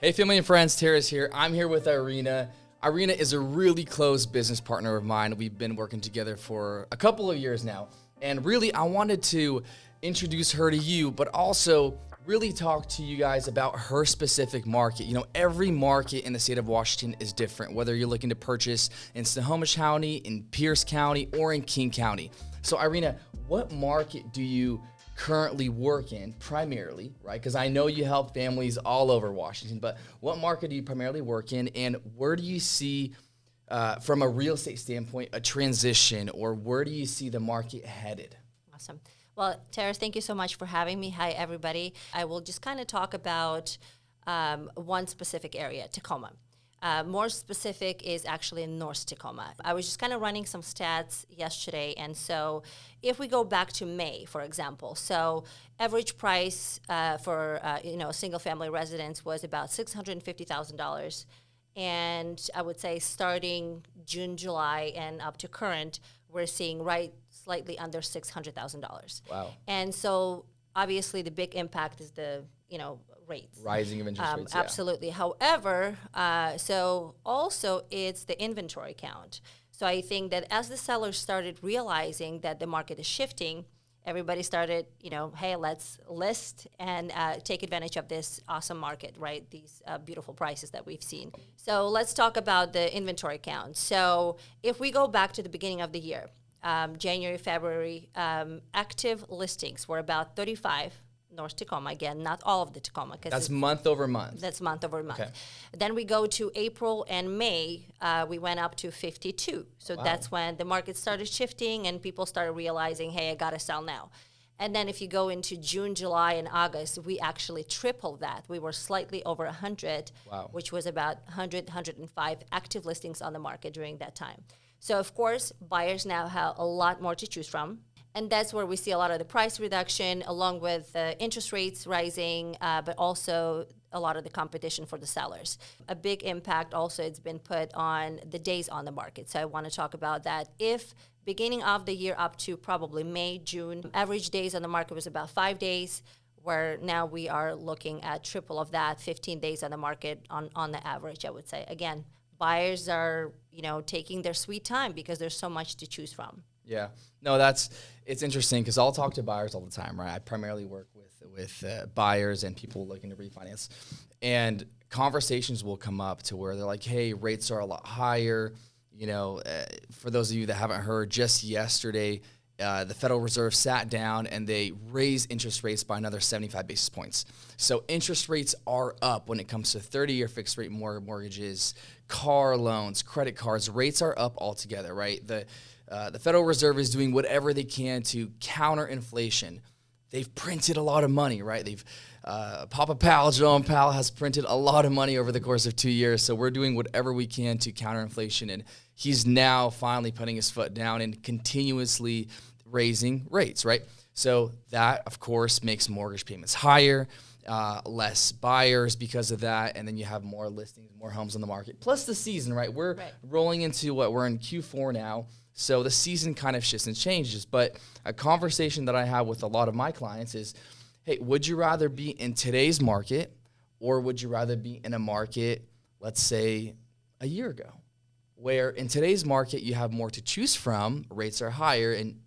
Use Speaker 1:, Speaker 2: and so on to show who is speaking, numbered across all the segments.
Speaker 1: Hey, family and friends, Tara's here. I'm here with Irina. Irina is a really close business partner of mine. We've been working together for a couple of years now. And really, I wanted to introduce her to you, but also really talk to you guys about her specific market. You know, every market in the state of Washington is different, whether you're looking to purchase in Snohomish County, in Pierce County, or in King County. So, Irina, what market do you currently work in primarily, right? Because I know you help families all over Washington, but what market do you primarily work in, and where do you see, from a real estate standpoint, a transition, or where do you see the market headed?
Speaker 2: Awesome. Well, Terrace, thank you so much for having me. Hi, everybody. I will just kind of talk about one specific area, Tacoma. More specific is actually in North Tacoma. I was just kind of running some stats yesterday, and so if we go back to May, for example, so average price for a single-family residence was about $650,000, and I would say starting June, July, and up to current, we're seeing slightly under $600,000.
Speaker 1: Wow!
Speaker 2: And so obviously the big impact is the rates.
Speaker 1: Rising of interest rates,
Speaker 2: absolutely. However, so also it's the inventory count. So I think that as the sellers started realizing that the market is shifting, everybody started, hey, let's list and take advantage of this awesome market, right? These beautiful prices that we've seen. So let's talk about the inventory count. So if we go back to the beginning of the year, January, February, active listings were about 35. North Tacoma, again, not all of the Tacoma.
Speaker 1: That's month over month.
Speaker 2: That's month over month.
Speaker 1: Okay.
Speaker 2: Then we go to April and May, we went up to 52. So that's when the market started shifting and people started realizing, hey, I got to sell now. And then if you go into June, July, and August, we actually tripled that. We were slightly over 100, which was about 100, 105 active listings on the market during that time. So, of course, buyers now have a lot more to choose from. And that's where we see a lot of the price reduction along with interest rates rising, but also a lot of the competition for the sellers. A big impact also it's been put on the days on the market. So I want to talk about that. If beginning of the year up to probably May, June, average days on the market was about 5 days, where now we are looking at triple of that, 15 days on the market on the average, I would say. Again, buyers are, taking their sweet time because there's so much to choose from.
Speaker 1: Yeah, no, it's interesting because I'll talk to buyers all the time, right? I primarily work with buyers and people looking to refinance, and conversations will come up to where they're like, "Hey, rates are a lot higher." For those of you that haven't heard, just yesterday, the Federal Reserve sat down and they raised interest rates by another 75 basis points. So interest rates are up when it comes to 30-year fixed rate mortgages, car loans, credit cards. Rates are up altogether, right? The Federal Reserve is doing whatever they can to counter inflation. They've printed a lot of money, right? Papa Powell, Jerome Powell, has printed a lot of money over the course of 2 years. So we're doing whatever we can to counter inflation. And he's now finally putting his foot down and continuously raising rates, right? So that, of course, makes mortgage payments higher, less buyers because of that. And then you have more listings, more homes on the market. Plus the season, right? We're rolling into we're in Q4 now. So the season kind of shifts and changes. But a conversation that I have with a lot of my clients is, hey, would you rather be in today's market or would you rather be in a market, let's say, a year ago, where in today's market you have more to choose from, rates are higher, and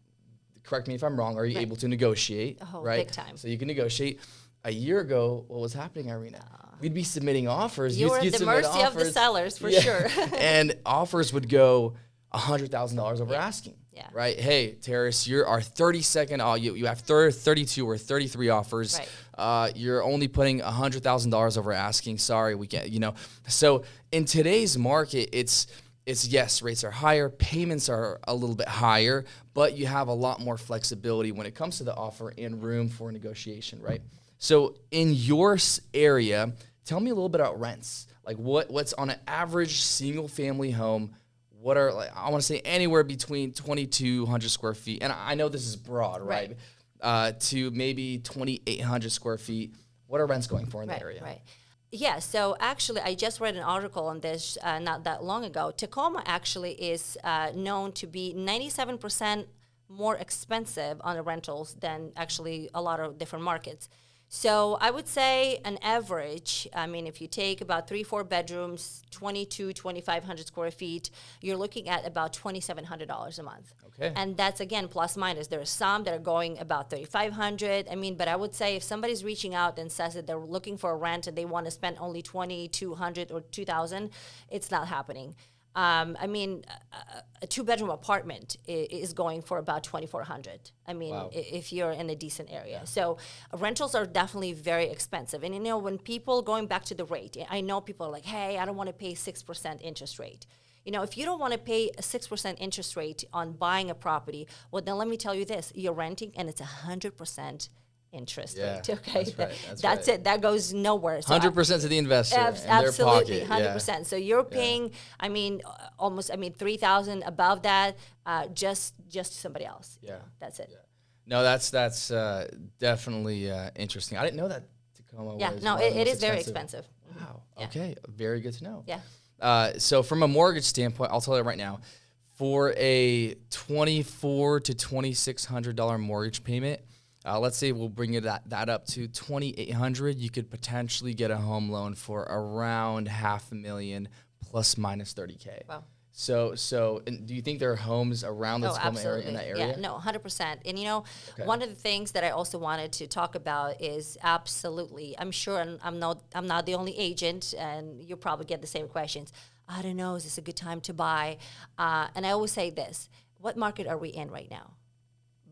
Speaker 1: correct me if I'm wrong, are you able to negotiate, right?
Speaker 2: Big time.
Speaker 1: So you can negotiate. A year ago, what was happening, Irina? We'd be submitting offers.
Speaker 2: You were at the mercy of the sellers, for sure.
Speaker 1: And offers would go $100,000 over asking, right? Hey, Terrace, you're our 32nd. You have 32 or 33 offers. Right. You're only putting $100,000 over asking. Sorry, we can't. So in today's market, it's yes, rates are higher, payments are a little bit higher, but you have a lot more flexibility when it comes to the offer and room for negotiation, right? So in your area, tell me a little bit about rents. Like what's on an average single family home? What are, I want to say anywhere between 2,200 square feet, and I know this is broad, right? To maybe 2,800 square feet. What are rents going for in that area?
Speaker 2: Right. Yeah, so actually I just read an article on this not that long ago. Tacoma actually is known to be 97% more expensive on the rentals than actually a lot of different markets. So I would say an average, I mean, if you take about 3-4 bedrooms, 2,500 square feet, you're looking at about $2,700 a month.
Speaker 1: Okay.
Speaker 2: And that's, again, plus minus. There are some that are going about 3,500. I mean, but I would say if somebody's reaching out and says that they're looking for a rent and they want to spend only 2,200 or 2,000, it's not happening. I mean, a 2-bedroom apartment is going for about 2,400. I mean,
Speaker 1: Wow.
Speaker 2: if you're in a decent area. So rentals are definitely very expensive. And, you know, when people, going back to the rate, I know people are like, hey, I don't want to pay 6% interest rate. You know, if you don't want to pay a 6% interest rate on buying a property, well, then let me tell you this. You're renting, and it's 100% interest rate. Okay, that's it. That goes nowhere. So
Speaker 1: 100% to the investor in
Speaker 2: absolutely,
Speaker 1: their pocket.
Speaker 2: 100%. Yeah. So you're paying, I mean, almost, I mean, 3,000 above that, just somebody else.
Speaker 1: Yeah,
Speaker 2: that's it.
Speaker 1: Yeah. No, that's definitely interesting. I didn't know that Tacoma was.
Speaker 2: Yeah, no, it is very expensive.
Speaker 1: Wow. Yeah. Okay, very good to know.
Speaker 2: Yeah.
Speaker 1: So from a mortgage standpoint, I'll tell you right now, for a $2,400 to $2,600 mortgage payment. Let's say we'll bring it that up to $2,800. You could potentially get a home loan for around $500,000 plus minus $30K.
Speaker 2: Wow.
Speaker 1: So, and do you think there are homes around the Tacoma area in that area?
Speaker 2: Yeah, no, 100%. And you know, one of the things that I also wanted to talk about is absolutely. I'm sure I'm not the only agent, and you probably get the same questions. I don't know. Is this a good time to buy? And I always say this: what market are we in right now?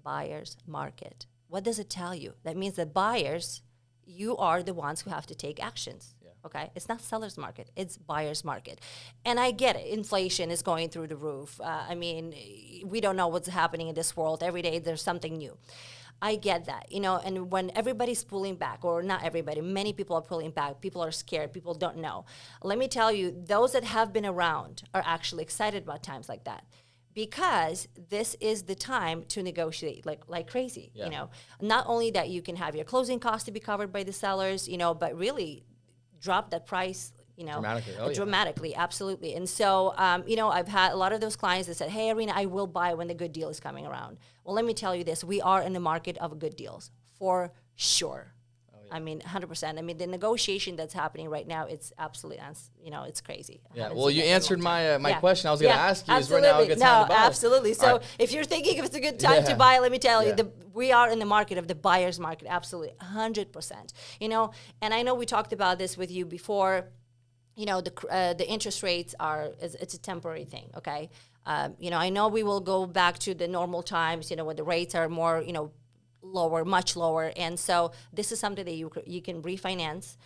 Speaker 2: Buyer's market. What does it tell you? That means that buyers, you are the ones who have to take actions. Yeah. Okay? It's not seller's market. It's buyer's market. And I get it. Inflation is going through the roof. I mean, we don't know what's happening in this world. Every day there's something new. I get that, you know, and when everybody's pulling back, or not everybody, many people are pulling back, people are scared, people don't know. Let me tell you, those that have been around are actually excited about times like that. Because this is the time to negotiate like crazy, you know. Not only that you can have your closing costs to be covered by the sellers, you know, but really drop that price, you know, dramatically, absolutely. And so, you know, I've had a lot of those clients that said, hey, Irina, I will buy when the good deal is coming around. Well, let me tell you this. We are in the market of good deals, for sure. I mean, 100%. I mean, the negotiation that's happening right now, it's absolutely, you know, it's crazy.
Speaker 1: Yeah, well, you answered my question I was going to ask you. Absolutely. Is right now a good time to buy?
Speaker 2: Absolutely. So if you're thinking if it's a good time to buy, let me tell you, we are in the market of the buyer's market, absolutely, 100%. You know, and I know we talked about this with you before. You know, the interest rates it's a temporary thing, okay? You know, I know we will go back to the normal times, you know, where the rates are more, you know, lower, much lower, and so this is something that you can refinance.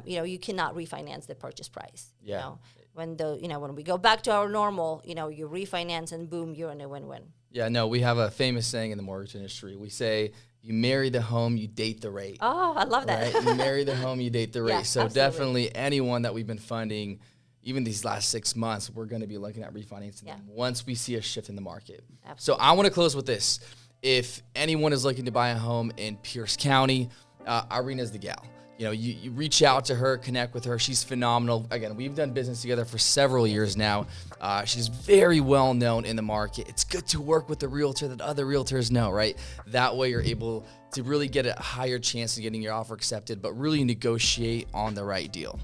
Speaker 2: You know, you cannot refinance the purchase price.
Speaker 1: Yeah.
Speaker 2: You know, when we go back to our normal, you know, you refinance and boom, you're in a win-win.
Speaker 1: Yeah, no, we have a famous saying in the mortgage industry. We say, you marry the home, you date the rate.
Speaker 2: Oh, I love that.
Speaker 1: Right? You marry the home, you date the rate.
Speaker 2: Yeah,
Speaker 1: so
Speaker 2: absolutely.
Speaker 1: Definitely anyone that we've been funding, even these last 6 months, we're going to be looking at refinancing them once we see a shift in the market. Absolutely. So I want to close with this. If anyone is looking to buy a home in Pierce County, Irina's the gal. You know, you reach out to her, connect with her. She's phenomenal. Again, we've done business together for several years now. She's very well known in the market. It's good to work with a realtor that other realtors know, right? That way you're able to really get a higher chance of getting your offer accepted, but really negotiate on the right deal.